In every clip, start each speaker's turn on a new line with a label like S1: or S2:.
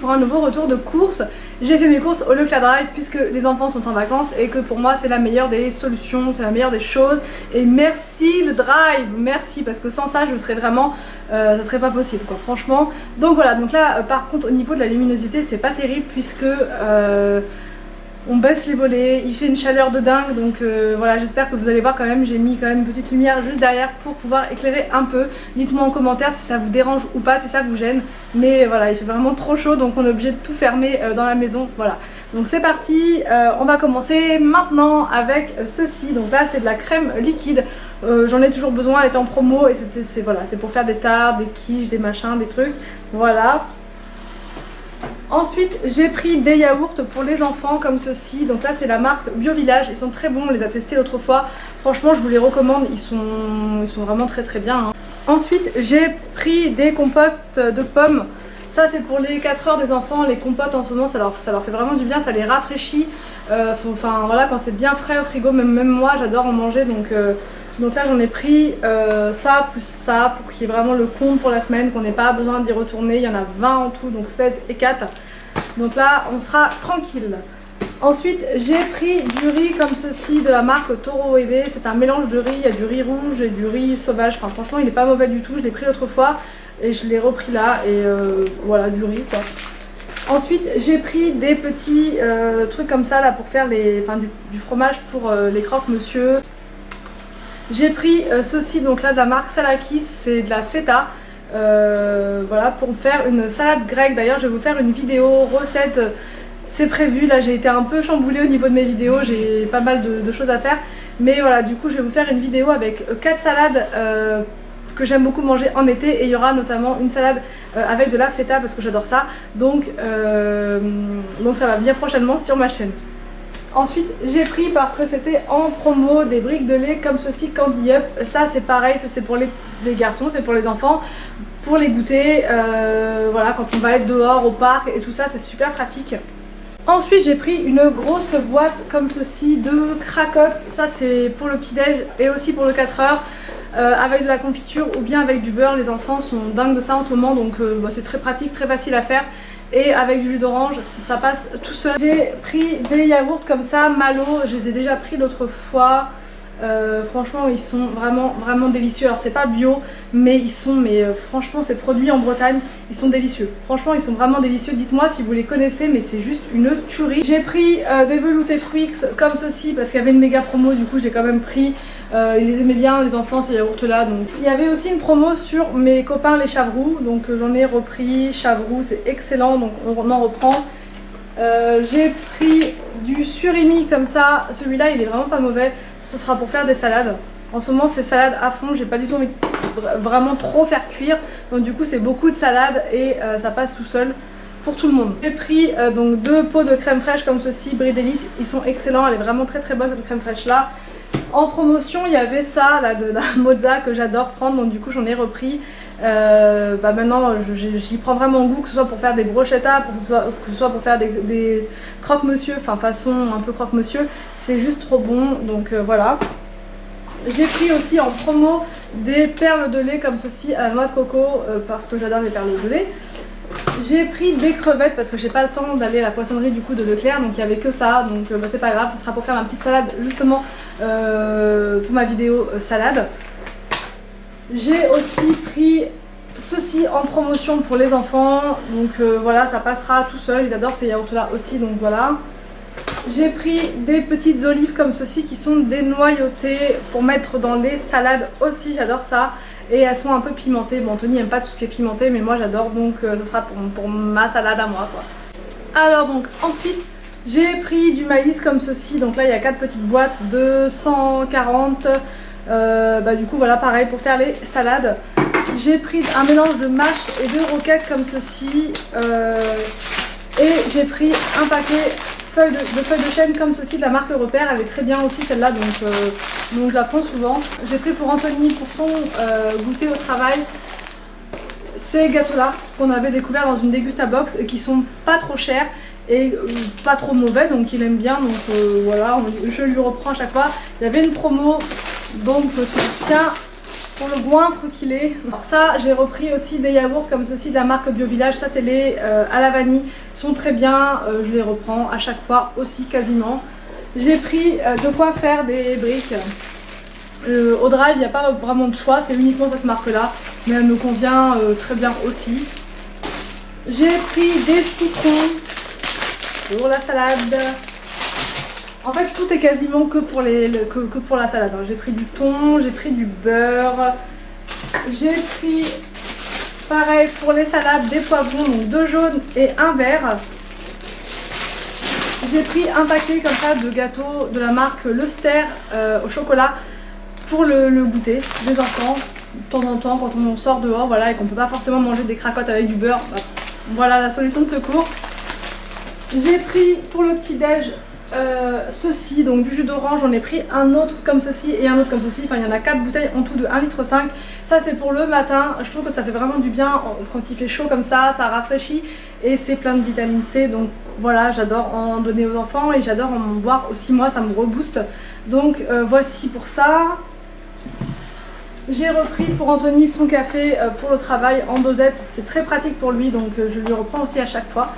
S1: pour un nouveau retour de course. J'ai fait mes courses au Leclerc Drive puisque les enfants sont en vacances et que pour moi c'est la meilleure des solutions, c'est la meilleure des choses. Et merci le Drive, merci, parce que sans ça je serais vraiment, ça serait pas possible quoi, franchement. Donc voilà, donc là par contre au niveau de la luminosité c'est pas terrible puisque on baisse les volets, il fait une chaleur de dingue, donc voilà, j'espère que vous allez voir quand même, j'ai mis quand même une petite lumière juste derrière pour pouvoir éclairer un peu. Dites-moi en commentaire si ça vous dérange ou pas, si ça vous gêne, mais voilà, il fait vraiment trop chaud, donc on est obligé de tout fermer dans la maison, voilà. Donc c'est parti, on va commencer maintenant avec ceci, donc là c'est de la crème liquide, j'en ai toujours besoin, elle est en promo et c'est voilà, c'est pour faire des tartes, des quiches, des machins, des trucs, voilà. Ensuite j'ai pris des yaourts pour les enfants comme ceci, donc là c'est la marque Bio Village, ils sont très bons, on les a testés l'autre fois, franchement je vous les recommande, ils sont vraiment très bien hein. Ensuite j'ai pris des compotes de pommes, ça c'est pour les 4 heures des enfants, les compotes en ce moment ça leur fait vraiment du bien, ça les rafraîchit, enfin voilà, quand c'est bien frais au frigo, même moi j'adore en manger, donc là j'en ai pris ça plus ça pour qu'il y ait vraiment le compte pour la semaine, qu'on n'ait pas besoin d'y retourner. Il y en a 20 en tout, donc 16 et 4. Donc là on sera tranquille. Ensuite j'ai pris du riz comme ceci de la marque Toro Ele. C'est un mélange de riz, il y a du riz rouge et du riz sauvage. Enfin franchement il est pas mauvais du tout, je l'ai pris l'autre fois et je l'ai repris là. Et voilà, du riz quoi. Ensuite j'ai pris des petits trucs comme ça là pour faire du fromage pour les croque-monsieur. J'ai pris ceci, donc là de la marque Salakis, c'est de la feta, voilà, pour faire une salade grecque. D'ailleurs je vais vous faire une vidéo recette, c'est prévu, là j'ai été un peu chamboulée au niveau de mes vidéos, j'ai pas mal de choses à faire. Mais voilà, du coup je vais vous faire une vidéo avec 4 salades que j'aime beaucoup manger en été. Et il y aura notamment une salade avec de la feta parce que j'adore ça. Donc ça va venir prochainement sur ma chaîne. Ensuite j'ai pris, parce que c'était en promo, des briques de lait comme ceci Candy Up. Ça c'est pareil, ça c'est pour les garçons, c'est pour les enfants, pour les goûter, voilà, quand on va être dehors au parc et tout ça, c'est super pratique. Ensuite j'ai pris une grosse boîte comme ceci de cracottes, ça c'est pour le petit déj et aussi pour le 4 heures, avec de la confiture ou bien avec du beurre. Les enfants sont dingues de ça en ce moment, donc c'est très pratique, très facile à faire. Et avec du jus d'orange, ça passe tout seul. J'ai pris des yaourts comme ça, Malo, je les ai déjà pris l'autre fois. Franchement ils sont vraiment délicieux. Alors c'est pas bio, mais franchement c'est produit en Bretagne, ils sont délicieux. Franchement ils sont vraiment délicieux, dites-moi si vous les connaissez, mais c'est juste une tuerie. J'ai pris des veloutés fruits comme ceci parce qu'il y avait une méga promo, du coup j'ai quand même pris. Ils les aimaient bien les enfants ces yaourts là, donc il y avait aussi une promo sur mes copains les chavroux, donc j'en ai repris. Chavroux c'est excellent, donc on en reprend. J'ai pris du surimi comme ça, celui-là il est vraiment pas mauvais, ça sera pour faire des salades. En ce moment c'est salade à fond, j'ai pas du tout envie de vraiment trop faire cuire, donc du coup c'est beaucoup de salade et ça passe tout seul pour tout le monde. J'ai pris donc 2 pots de crème fraîche comme ceci, Brie Délice, ils sont excellents, elle est vraiment très bonne cette crème fraîche là. En promotion il y avait ça là, de la mozza que j'adore prendre, donc du coup j'en ai repris. Maintenant j'y prends vraiment goût, que ce soit pour faire des brochetas, que ce soit pour faire des croque-monsieur, enfin façon un peu croque-monsieur, c'est juste trop bon, donc voilà. J'ai pris aussi en promo des perles de lait comme ceci à la noix de coco, parce que j'adore les perles de lait. J'ai pris des crevettes parce que j'ai pas le temps d'aller à la poissonnerie du coup de Leclerc, donc il y avait que ça, donc c'est pas grave, ce sera pour faire ma petite salade justement pour ma vidéo salade. J'ai aussi pris ceci en promotion pour les enfants, donc voilà, ça passera tout seul, ils adorent ces yaourts là aussi, donc voilà. J'ai pris des petites olives comme ceci qui sont dénoyautées pour mettre dans les salades aussi, j'adore ça. Et elles sont un peu pimentées, bon Tony n'aime pas tout ce qui est pimenté mais moi j'adore, donc ça sera pour ma salade à moi quoi. Alors donc ensuite j'ai pris du maïs comme ceci, donc là il y a 4 petites boîtes de 140. Du coup voilà, pareil pour faire les salades. J'ai pris un mélange de mâche et de roquettes comme ceci, et j'ai pris un paquet de feuilles de chêne comme ceci de la marque Repère, elle est très bien aussi celle-là, donc je la prends souvent. J'ai pris pour Anthony pour son goûter au travail ces gâteaux-là qu'on avait découvert dans une Dégustabox et qui sont pas trop chers et pas trop mauvais, donc il aime bien, donc voilà, je lui reprends à chaque fois. Il y avait une promo, donc je me suis dit tiens, pour le goinfre qu'il est. Alors ça, j'ai repris aussi des yaourts comme ceci de la marque Bio Village. Ça, c'est les à la vanille. Ils sont très bien, je les reprends à chaque fois aussi quasiment. J'ai pris de quoi faire des briques. Au Drive, il n'y a pas vraiment de choix, c'est uniquement cette marque-là. Mais elle me convient très bien aussi. J'ai pris des citrons pour la salade. En fait, tout est quasiment que pour, que pour la salade. J'ai pris du thon, j'ai pris du beurre. J'ai pris, pareil, pour les salades, des poivrons, donc 2 jaunes et 1 vert. J'ai pris un paquet comme ça de gâteaux de la marque Leuster au chocolat pour le goûter des enfants. De temps en temps, quand on sort dehors, voilà, et qu'on ne peut pas forcément manger des cracottes avec du beurre, bah, voilà la solution de secours. J'ai pris pour le petit-déj ceci, donc du jus d'orange, j'en ai pris un autre comme ceci et un autre comme ceci, enfin il y en a 4 bouteilles en tout de 1,5 litre. Ça c'est pour le matin, je trouve que ça fait vraiment du bien quand il fait chaud comme ça rafraîchit et c'est plein de vitamine C, donc voilà, j'adore en donner aux enfants et j'adore en boire aussi, moi ça me rebooste, donc voici pour ça. J'ai repris pour Anthony son café pour le travail en dosette, c'est très pratique pour lui, donc je lui reprends aussi à chaque fois.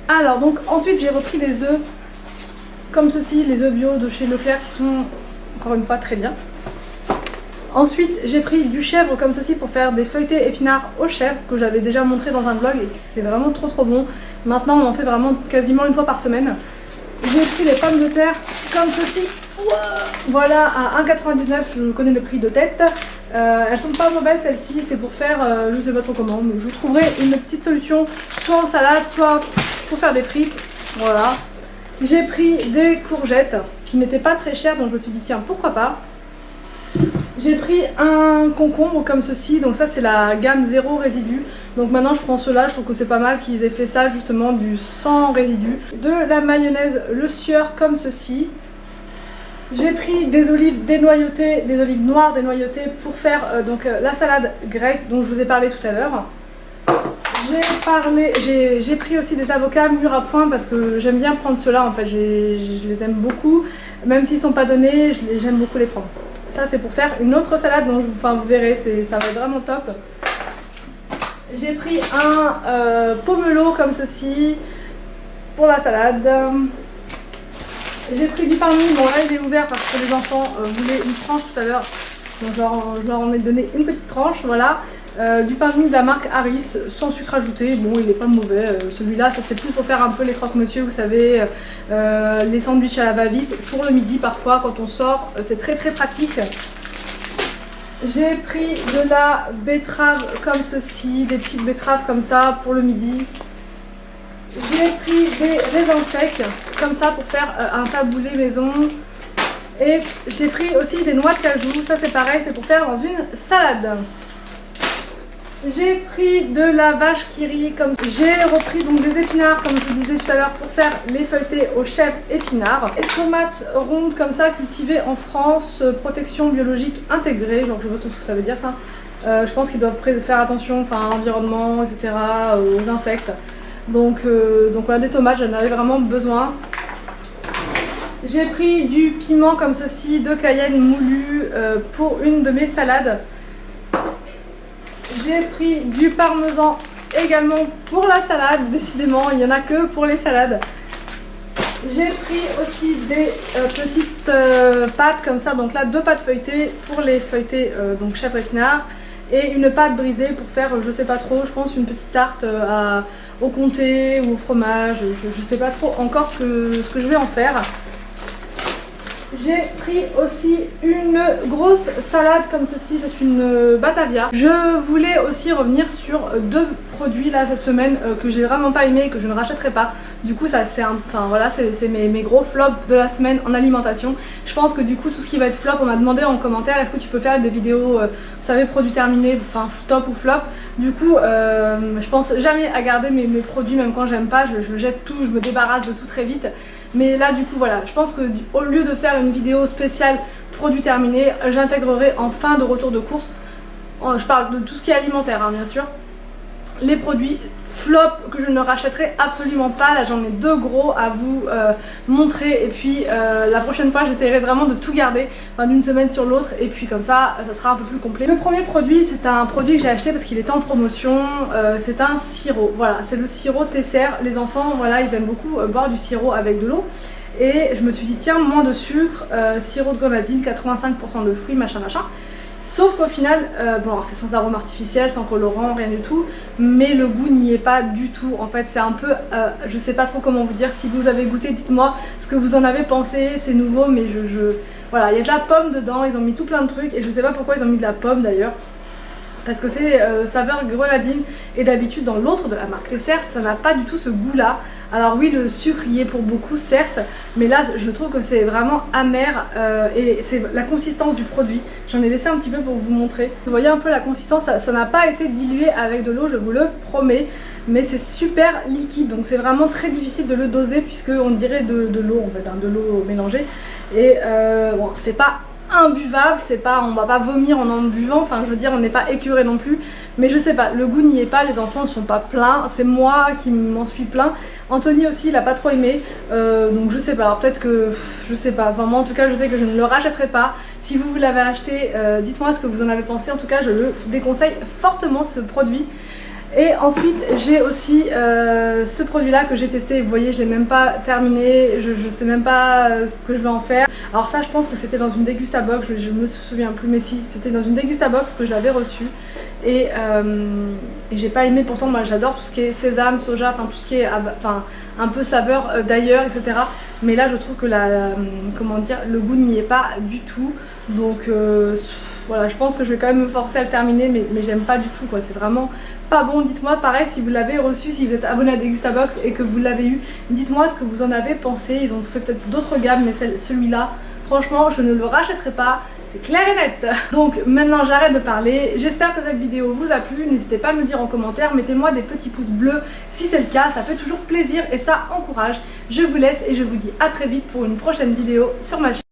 S1: Alors donc ensuite j'ai repris des œufs comme ceci, les œufs bio de chez Leclerc qui sont encore une fois très bien. Ensuite j'ai pris du chèvre comme ceci pour faire des feuilletés épinards au chèvre que j'avais déjà montré dans un vlog et c'est vraiment trop bon. Maintenant on en fait vraiment quasiment une fois par semaine. J'ai pris les pommes de terre comme ceci. Voilà, à 1,99 €, je connais le prix de tête. Elles sont pas mauvaises celles-ci, c'est pour faire je sais pas trop comment, mais je trouverai une petite solution soit en salade, soit pour faire des frites. Voilà. J'ai pris des courgettes qui n'étaient pas très chères, donc je me suis dit tiens pourquoi pas. J'ai pris un concombre comme ceci, donc ça c'est la gamme 0 résidu. Donc maintenant je prends cela, je trouve que c'est pas mal qu'ils aient fait ça justement, du sans résidu. De la mayonnaise Le Sieur comme ceci. J'ai pris des olives dénoyautées, des olives noires dénoyautées pour faire la salade grecque dont je vous ai parlé tout à l'heure. J'ai pris aussi des avocats mûrs à point parce que j'aime bien prendre ceux-là, en fait je les aime beaucoup, même s'ils ne sont pas donnés, j'aime beaucoup les prendre. Ça c'est pour faire une autre salade, donc vous verrez, ça va être vraiment top. J'ai pris un pomelo comme ceci pour la salade. J'ai pris du pain de mie, bon là il est ouvert parce que les enfants voulaient une tranche tout à l'heure, donc je leur en ai donné une petite tranche, voilà. Du pain de mie de la marque Harris, sans sucre ajouté, bon il est pas mauvais, celui-là ça c'est plus pour faire un peu les croque-monsieur, vous savez, les sandwichs à la va-vite, pour le midi parfois quand on sort, c'est très pratique. J'ai pris de la betterave comme ceci, des petites betteraves comme ça pour le midi. J'ai pris des raisins secs comme ça pour faire un taboulé maison. Et j'ai pris aussi des noix de cajou, ça c'est pareil, c'est pour faire dans une salade. J'ai pris de la vache qui rit, j'ai repris donc des épinards comme je vous disais tout à l'heure pour faire les feuilletés au chèvre épinards. Et tomates rondes comme ça cultivées en France, protection biologique intégrée, genre je sais pas tout ce que ça veut dire ça. Je pense qu'ils doivent faire attention à l'environnement, etc., aux insectes. Donc voilà, des tomates, j'en avais vraiment besoin. J'ai pris du piment comme ceci, de Cayenne moulu pour une de mes salades. J'ai pris du parmesan également pour la salade, décidément, il n'y en a que pour les salades. J'ai pris aussi des petites pâtes comme ça, donc là 2 pâtes feuilletées pour les feuilletés donc chèvre épinard et une pâte brisée pour faire, je sais pas trop, je pense une petite tarte au comté ou au fromage, je sais pas trop encore ce que je vais en faire. J'ai pris aussi une grosse salade comme ceci, c'est une Batavia. Je voulais aussi revenir sur 2 produits là cette semaine que j'ai vraiment pas aimé et que je ne rachèterai pas. Du coup ça c'est voilà, c'est mes gros flops de la semaine en alimentation. Je pense que du coup tout ce qui va être flop, on m'a demandé en commentaire est-ce que tu peux faire des vidéos, vous savez, produits terminés, enfin top ou flop. Du coup je pense jamais à garder mes produits, même quand j'aime pas, je jette tout, je me débarrasse de tout très vite. Mais là du coup voilà, je pense que au lieu de faire une vidéo spéciale produits terminés, j'intégrerai en fin de retour de course, je parle de tout ce qui est alimentaire hein, bien sûr, les produits flop que je ne rachèterai absolument pas. Là j'en ai 2 gros à vous montrer, et puis la prochaine fois j'essaierai vraiment de tout garder, enfin d'une semaine sur l'autre, et puis comme ça sera un peu plus complet. Le premier produit, c'est un produit que j'ai acheté parce qu'il était en promotion, c'est un sirop, voilà, c'est le sirop Tesser. Les enfants, voilà, ils aiment beaucoup boire du sirop avec de l'eau, et je me suis dit tiens, moins de sucre, sirop de grenadine, 85% de fruits, machin machin. Sauf qu'au final, bon, c'est sans arôme artificiel, sans colorant, rien du tout, mais le goût n'y est pas du tout. En fait, c'est un peu, je sais pas trop comment vous dire. Si vous avez goûté, dites-moi ce que vous en avez pensé. C'est nouveau, mais voilà, il y a de la pomme dedans. Ils ont mis tout plein de trucs, et je sais pas pourquoi ils ont mis de la pomme d'ailleurs. Parce que c'est saveur grenadine, et d'habitude dans l'autre de la marque Tesser, ça n'a pas du tout ce goût là. Alors oui, le sucre y est pour beaucoup certes, mais là je trouve que c'est vraiment amer, et c'est la consistance du produit. J'en ai laissé un petit peu pour vous montrer. Vous voyez un peu la consistance, ça n'a pas été dilué avec de l'eau, je vous le promets, mais c'est super liquide, donc c'est vraiment très difficile de le doser, puisque on dirait de l'eau en fait, hein, de l'eau mélangée, et bon, c'est pas imbuvable, c'est pas, on va pas vomir en buvant, enfin je veux dire on n'est pas écœuré non plus, mais je sais pas, le goût n'y est pas, les enfants ne sont pas pleins, c'est moi qui m'en suis plein. Anthony aussi il a pas trop aimé, donc je sais pas, alors peut-être que, je sais pas, enfin moi en tout cas je sais que je ne le rachèterai pas. Si vous l'avez acheté, dites-moi ce que vous en avez pensé, en tout cas je le déconseille fortement ce produit. Et ensuite j'ai aussi ce produit là que j'ai testé, vous voyez je l'ai même pas terminé, je sais même pas ce que je vais en faire. Alors ça je pense que c'était dans une Degustabox, je me souviens plus, mais si, c'était dans une Degustabox que je l'avais reçu, et j'ai pas aimé. Pourtant moi j'adore tout ce qui est sésame, soja, enfin tout ce qui est un peu saveur d'ailleurs, etc. Mais là je trouve que comment dire, le goût n'y est pas du tout, donc voilà, je pense que je vais quand même me forcer à le terminer, mais j'aime pas du tout quoi, c'est vraiment pas bon. Dites-moi pareil si vous l'avez reçu, si vous êtes abonné à Degustabox et que vous l'avez eu, dites-moi ce que vous en avez pensé. Ils ont fait peut-être d'autres gammes, mais celui-là, franchement je ne le rachèterai pas, c'est clair et net. Donc maintenant j'arrête de parler, j'espère que cette vidéo vous a plu, n'hésitez pas à me le dire en commentaire, mettez-moi des petits pouces bleus si c'est le cas, ça fait toujours plaisir et ça encourage. Je vous laisse et je vous dis à très vite pour une prochaine vidéo sur ma chaîne.